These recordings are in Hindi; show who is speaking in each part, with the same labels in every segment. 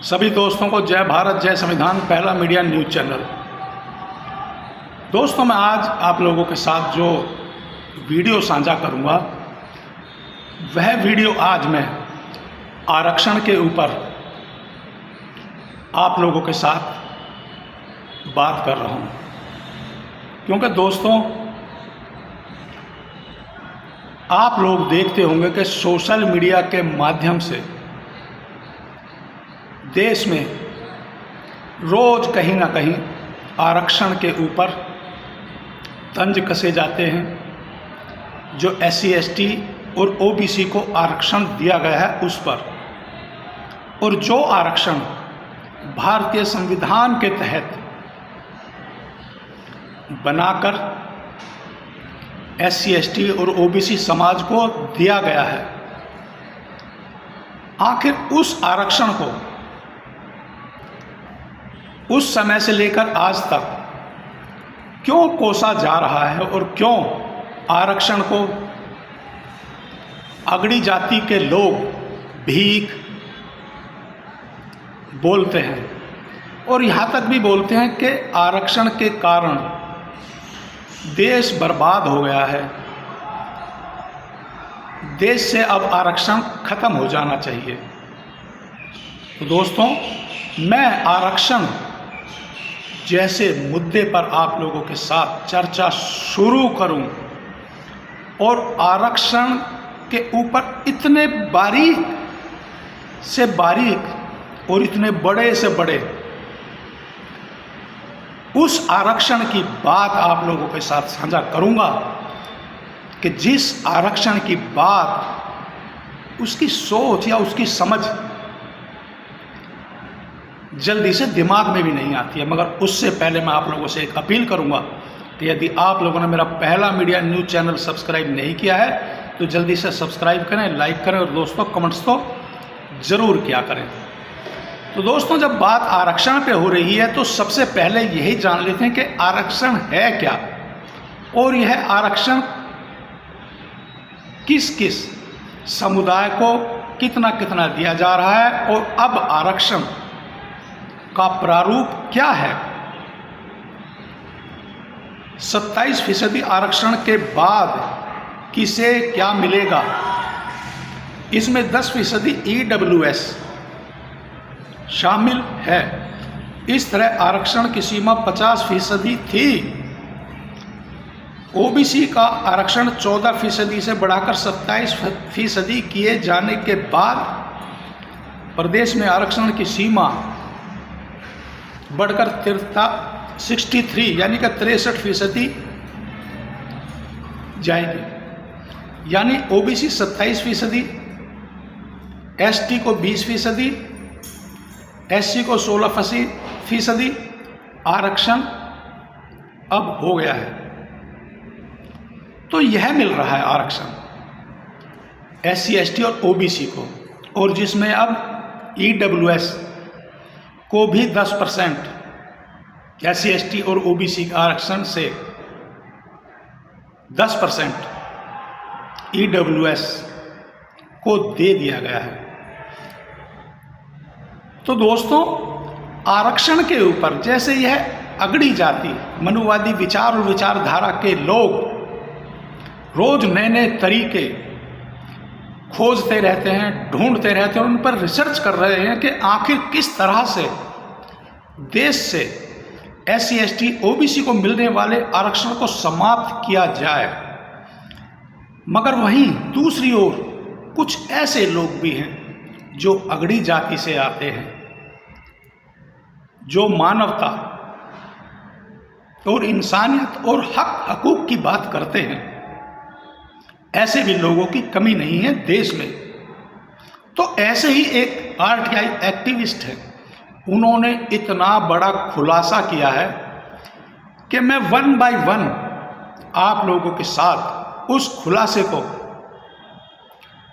Speaker 1: सभी दोस्तों को जय भारत जय संविधान, पहला मीडिया न्यूज़ चैनल। दोस्तों, मैं आज आप लोगों के साथ जो वीडियो साझा करूंगा, वह वीडियो आज मैं आरक्षण के ऊपर आप लोगों के साथ बात कर रहा हूं, क्योंकि दोस्तों आप लोग देखते होंगे कि सोशल मीडिया के माध्यम से देश में रोज़ कहीं ना कहीं आरक्षण के ऊपर तंज कसे जाते हैं। जो SC ST और OBC को आरक्षण दिया गया है उस पर, और जो आरक्षण भारतीय संविधान के तहत बनाकर SC ST और OBC समाज को दिया गया है, आखिर उस आरक्षण को उस समय से लेकर आज तक क्यों कोसा जा रहा है और क्यों आरक्षण को अगड़ी जाति के लोग भीख बोलते हैं, और यहाँ तक भी बोलते हैं कि आरक्षण के कारण देश बर्बाद हो गया है, देश से अब आरक्षण खत्म हो जाना चाहिए। तो दोस्तों, मैं आरक्षण जैसे मुद्दे पर आप लोगों के साथ चर्चा शुरू करूं, और आरक्षण के ऊपर इतने बारीक से बारीक और इतने बड़े से बड़े उस आरक्षण की बात आप लोगों के साथ साझा करूंगा कि जिस आरक्षण की बात उसकी सोच या उसकी समझ जल्दी से दिमाग में भी नहीं आती है। मगर उससे पहले मैं आप लोगों से एक अपील करूंगा कि यदि आप लोगों ने मेरा पहला मीडिया न्यूज़ चैनल सब्सक्राइब नहीं किया है तो जल्दी से सब्सक्राइब करें, लाइक करें, और दोस्तों कमेंट्स तो ज़रूर किया करें। तो दोस्तों, जब बात आरक्षण पे हो रही है तो सबसे पहले यही जान लेते हैं कि आरक्षण है क्या, और यह आरक्षण किस किस समुदाय को कितना कितना दिया जा रहा है, और अब आरक्षण का प्रारूप क्या है। 27% आरक्षण के बाद किसे क्या मिलेगा, इसमें 10% EWS शामिल है। इस तरह आरक्षण की सीमा 50% थी। OBC का आरक्षण 14% से बढ़ाकर 27% किए जाने के बाद प्रदेश में आरक्षण की सीमा बढ़कर 63 यानी कि 63% जाएगी। यानी OBC 27%, ST को 20%, SC को 16% आरक्षण अब हो गया है। तो यह मिल रहा है आरक्षण SC ST और OBC को, और जिसमें अब EWS को भी 10% SC ST और OBC के आरक्षण से 10% EWS को दे दिया गया है। तो दोस्तों, आरक्षण के ऊपर जैसे यह अगड़ी जाति मनुवादी विचार और विचारधारा के लोग रोज नए नए तरीके खोजते रहते हैं, ढूंढते रहते हैं, और उन पर रिसर्च कर रहे हैं कि आखिर किस तरह से देश से SC ST OBC को मिलने वाले आरक्षण को समाप्त किया जाए। मगर वहीं दूसरी ओर कुछ ऐसे लोग भी हैं जो अगड़ी जाति से आते हैं, जो मानवता और इंसानियत और हक हकूक की बात करते हैं। ऐसे भी लोगों की कमी नहीं है देश में। तो ऐसे ही एक RTI एक्टिविस्ट है, उन्होंने इतना बड़ा खुलासा किया है कि मैं 1 by 1 आप लोगों के साथ उस खुलासे को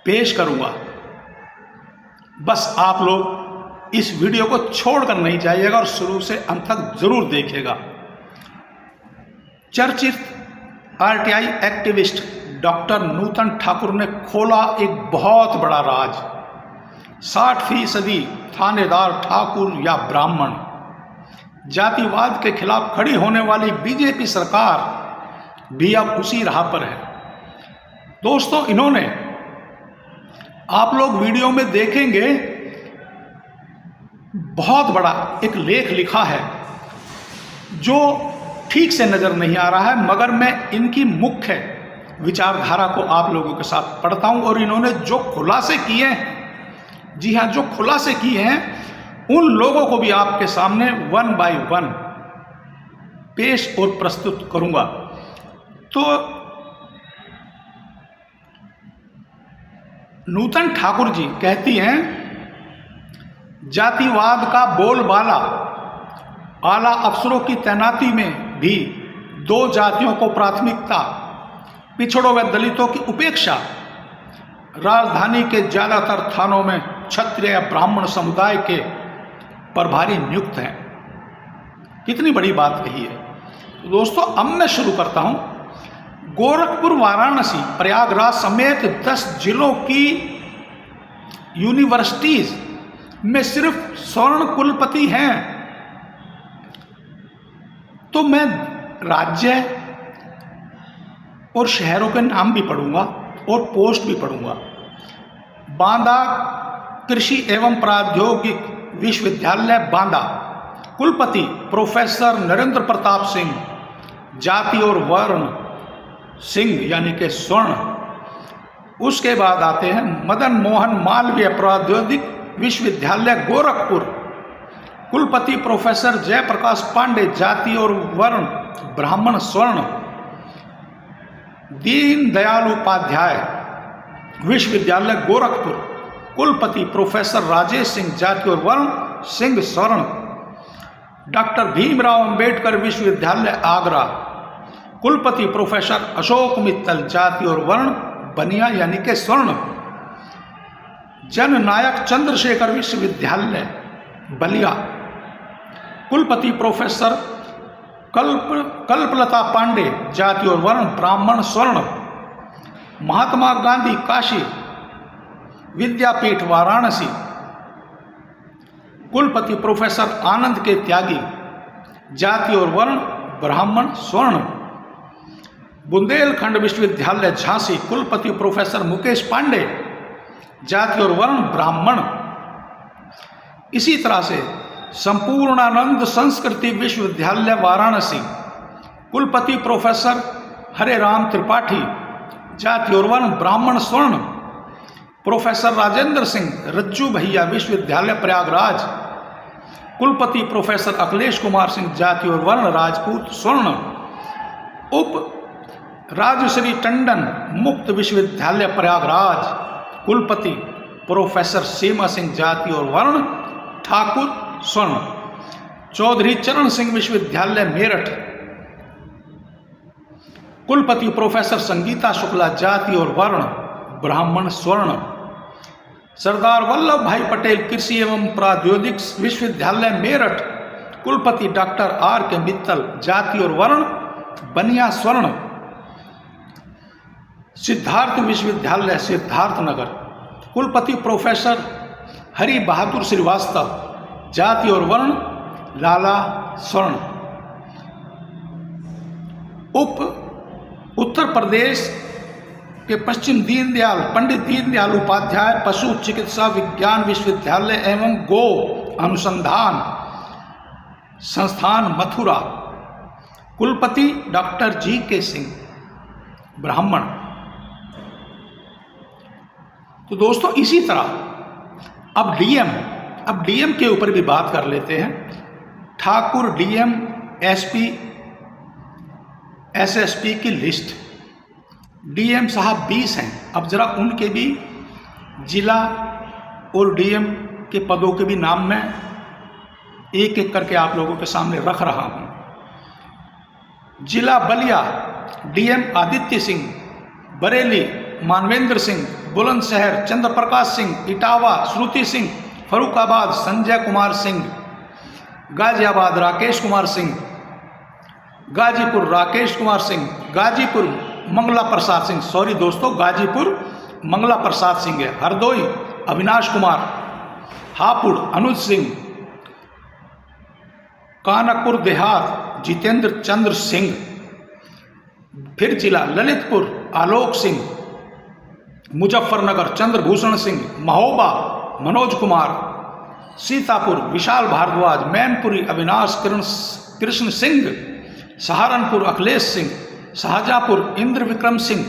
Speaker 1: पेश करूंगा। बस आप लोग इस वीडियो को छोड़कर नहीं जाइएगा और शुरू से अंत तक जरूर देखिएगा। चर्चित RTI एक्टिविस्ट डॉक्टर नूतन ठाकुर ने खोला एक बहुत बड़ा राज, 60% थानेदार ठाकुर या ब्राह्मण। जातिवाद के खिलाफ खड़ी होने वाली बीजेपी सरकार भी अब उसी राह पर है। दोस्तों, इन्होंने, आप लोग वीडियो में देखेंगे, बहुत बड़ा एक लेख लिखा है जो ठीक से नज़र नहीं आ रहा है, मगर मैं इनकी मुख्य विचारधारा को आप लोगों के साथ पढ़ता हूं। और इन्होंने जो खुलासे किए हैं, जी हाँ, जो खुलासे किए हैं, उन लोगों को भी आपके सामने 1 बाय 1 पेश और प्रस्तुत करूंगा। तो नूतन ठाकुर जी कहती हैं, जातिवाद का बोलबाला, आला अफसरों की तैनाती में भी 2 जातियों को प्राथमिकता, पिछड़ों व दलितों की उपेक्षा, राजधानी के ज्यादातर थानों में क्षत्रिय या ब्राह्मण समुदाय के प्रभारी नियुक्त हैं। कितनी बड़ी बात कही है। तो दोस्तों, अब मैं शुरू करता हूं। गोरखपुर, वाराणसी, प्रयागराज समेत 10 जिलों की यूनिवर्सिटीज में सिर्फ स्वर्ण कुलपति हैं। तो मैं राज्य और शहरों के नाम भी पढ़ूंगा और पोस्ट भी पढ़ूंगा। बांदा कृषि एवं प्रौद्योगिक विश्वविद्यालय बांदा, कुलपति प्रोफेसर नरेंद्र प्रताप सिंह, जाति और वर्ण सिंह यानी कि स्वर्ण। उसके बाद आते हैं मदन मोहन मालवीय प्रौद्योगिक विश्वविद्यालय गोरखपुर, कुलपति प्रोफेसर जयप्रकाश पांडे, जाति और वर्ण ब्राह्मण स्वर्ण। दीन दयाल उपाध्याय विश्वविद्यालय गोरखपुर, कुलपति प्रोफेसर राजेश सिंह, जाति और वर्ण सिंह स्वर्ण। डॉक्टर भीमराव अंबेडकर विश्वविद्यालय आगरा, कुलपति प्रोफेसर अशोक मित्तल, जाति और वर्ण बनिया यानी के स्वर्ण। जननायक चंद्रशेखर विश्वविद्यालय बलिया, कुलपति प्रोफेसर कल्पलता पांडे, जाति और वर्ण ब्राह्मण स्वर्ण। महात्मा गांधी काशी विद्यापीठ वाराणसी, कुलपति प्रोफेसर आनंद के त्यागी, जाति और वर्ण ब्राह्मण स्वर्ण। बुंदेलखंड विश्वविद्यालय झांसी, कुलपति प्रोफेसर मुकेश पांडे, जाति और वर्ण ब्राह्मण। इसी तरह से संपूर्णानंद संस्कृति विश्वविद्यालय वाराणसी, कुलपति प्रोफेसर हरे राम त्रिपाठी, जाति और वर्ण ब्राह्मण स्वर्ण। प्रोफेसर राजेंद्र सिंह रज्जू भैया विश्वविद्यालय प्रयागराज, कुलपति प्रोफेसर अखिलेश कुमार सिंह, जाति और वर्ण राजपूत स्वर्ण। उप राजश्री टंडन मुक्त विश्वविद्यालय प्रयागराज, कुलपति प्रोफेसर सीमा सिंह, जाति और वर्ण ठाकुर स्वर्ण। चौधरी चरण सिंह विश्वविद्यालय मेरठ, कुलपति प्रोफेसर संगीता शुक्ला, जाति और वर्ण ब्राह्मण स्वर्ण। सरदार वल्लभ भाई पटेल कृषि एवं प्रौद्योगिक विश्वविद्यालय मेरठ, कुलपति डॉक्टर आर के मित्तल, जाति और वर्ण बनिया स्वर्ण। सिद्धार्थ विश्वविद्यालय सिद्धार्थनगर, कुलपति प्रोफेसर हरि बहादुर श्रीवास्तव, जाति और वर्ण लाला स्वर्ण। उत्तर प्रदेश के पश्चिम दीनदयाल पंडित दीनदयाल उपाध्याय पशु चिकित्सा विज्ञान विश्वविद्यालय एवं गो अनुसंधान संस्थान मथुरा, कुलपति डॉक्टर जी के सिंह ब्राह्मण। तो दोस्तों, इसी तरह अब डीएम के ऊपर भी बात कर लेते हैं। ठाकुर डीएम, एसपी, एसएसपी की लिस्ट। डीएम साहब 20 हैं। अब जरा उनके भी जिला और डीएम के पदों के भी नाम मैं एक एक करके आप लोगों के सामने रख रहा हूं। जिला बलिया, डीएम आदित्य सिंह। बरेली, मानवेंद्र सिंह। बुलंदशहर, चंद्र प्रकाश सिंह। इटावा, श्रुति सिंह। फरुखाबाद, संजय कुमार सिंह। गाजियाबाद, राकेश कुमार सिंह। गाजीपुर, राकेश कुमार सिंह। गाजीपुर, मंगला प्रसाद सिंह। गाजीपुर मंगला प्रसाद सिंह है। हरदोई, अविनाश कुमार। हापुड़ अनुज सिंह, कानकपुर देहात जितेंद्र चंद्र सिंह, फिर जिला ललितपुर आलोक सिंह, मुजफ्फरनगर चंद्रभूषण सिंह, महोबा मनोज कुमार, सीतापुर विशाल भारद्वाज, मैनपुरी अविनाश कृष्ण सिंह, सहारनपुर अखिलेश सिंह, शाहजहाँपुर इंद्र विक्रम सिंह,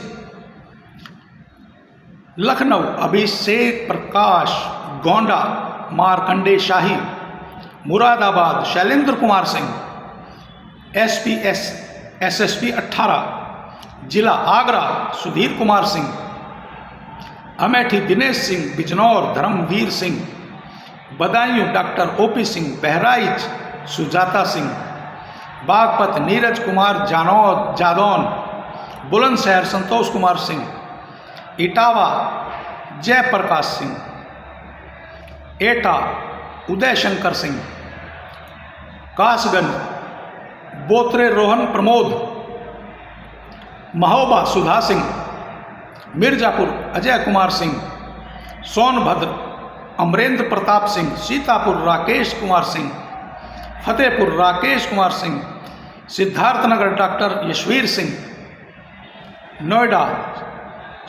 Speaker 1: लखनऊ अभिषेक प्रकाश, गोंडा मार्कंडे शाही, मुरादाबाद शैलेंद्र कुमार सिंह, SSP 18, जिला आगरा सुधीर कुमार सिंह, अमेठी दिनेश सिंह, बिजनौर धर्मवीर सिंह, बदायूं डॉक्टर OP सिंह, बहराइच सुजाता सिंह, बागपत नीरज कुमार जादौन, बुलंदशहर संतोष कुमार सिंह, इटावा जयप्रकाश सिंह, एटा उदय शंकर सिंह, कासगंज बोत्रे रोहन प्रमोद, महोबा सुधा सिंह, मिर्जापुर अजय कुमार सिंह, सोनभद्र अमरेंद्र प्रताप सिंह, सीतापुर राकेश कुमार सिंह, फतेहपुर राकेश कुमार सिंह, सिद्धार्थनगर डॉक्टर यशवीर सिंह, नोएडा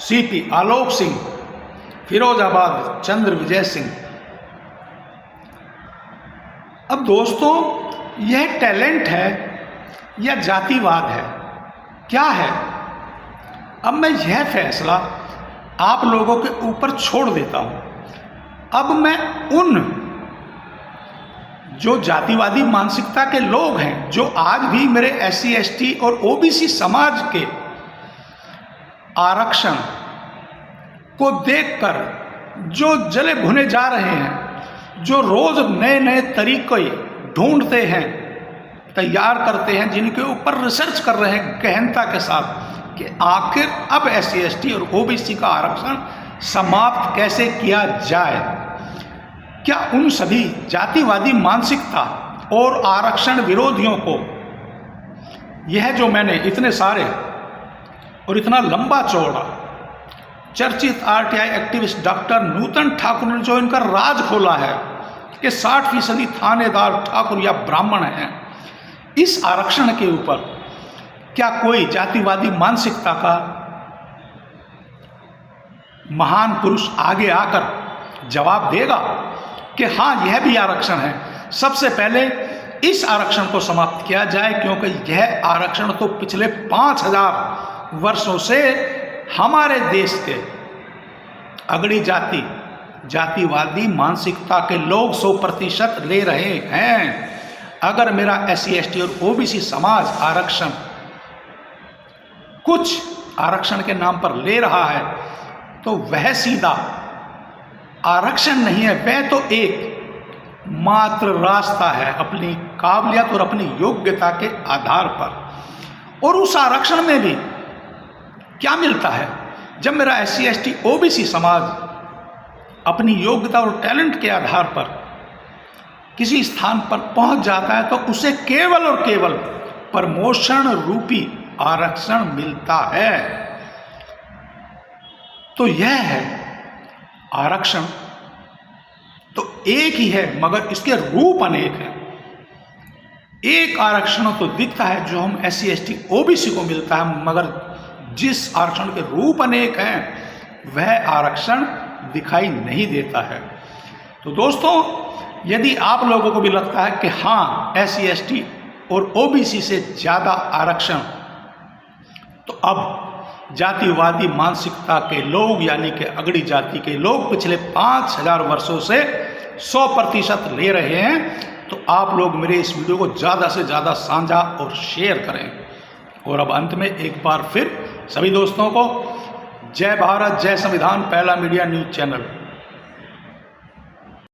Speaker 1: CP आलोक सिंह, फिरोजाबाद चंद्र विजय सिंह। अब दोस्तों, यह टैलेंट है या जातिवाद है, क्या है? अब मैं यह फैसला आप लोगों के ऊपर छोड़ देता हूं। अब मैं उन जो जातिवादी मानसिकता के लोग हैं, जो आज भी मेरे SC ST और OBC समाज के आरक्षण को देखकर जो जले भुने जा रहे हैं, जो रोज नए नए तरीके ढूंढते हैं, तैयार करते हैं, जिनके ऊपर रिसर्च कर रहे हैं गहनता के साथ कि आखिर अब SC ST और OBC का आरक्षण समाप्त कैसे किया जाए। क्या उन सभी जातिवादी मानसिकता और आरक्षण विरोधियों को यह जो मैंने इतने सारे और इतना लंबा चौड़ा चर्चित RTI एक्टिविस्ट डॉक्टर नूतन ठाकुर ने जो इनका राज खोला है कि 60% थानेदार ठाकुर या ब्राह्मण हैं, इस आरक्षण के ऊपर क्या कोई जातिवादी मानसिकता का महान पुरुष आगे आकर जवाब देगा कि हाँ, यह भी आरक्षण है? सबसे पहले इस आरक्षण को समाप्त किया जाए, क्योंकि यह आरक्षण तो पिछले 5000 वर्षों से हमारे देश के अगड़ी जातिवादी मानसिकता के लोग 100% ले रहे हैं। अगर मेरा SC ST और OBC समाज आरक्षण कुछ आरक्षण के नाम पर ले रहा है, तो वह सीधा आरक्षण नहीं है, वह तो एक मात्र रास्ता है अपनी काबिलियत और अपनी योग्यता के आधार पर। और उस आरक्षण में भी क्या मिलता है? जब मेरा SC ST OBC समाज अपनी योग्यता और टैलेंट के आधार पर किसी स्थान पर पहुंच जाता है, तो उसे केवल और केवल प्रमोशन रूपी आरक्षण मिलता है। तो यह है आरक्षण, तो एक ही है मगर इसके रूप अनेक हैं। एक आरक्षण तो दिखता है जो हम SC ST OBC को मिलता है, मगर जिस आरक्षण के रूप अनेक हैं वह आरक्षण दिखाई नहीं देता है। तो दोस्तों, यदि आप लोगों को भी लगता है कि हाँ, SC ST और OBC से ज़्यादा आरक्षण, तो अब जातिवादी मानसिकता के लोग यानी कि अगड़ी जाति के लोग पिछले 5000 वर्षों से 100% ले रहे हैं। तो आप लोग मेरे इस वीडियो को ज़्यादा से ज़्यादा साझा और शेयर करें। और अब अंत में एक बार फिर सभी दोस्तों को जय भारत, जय संविधान, पहला मीडिया न्यूज़ चैनल।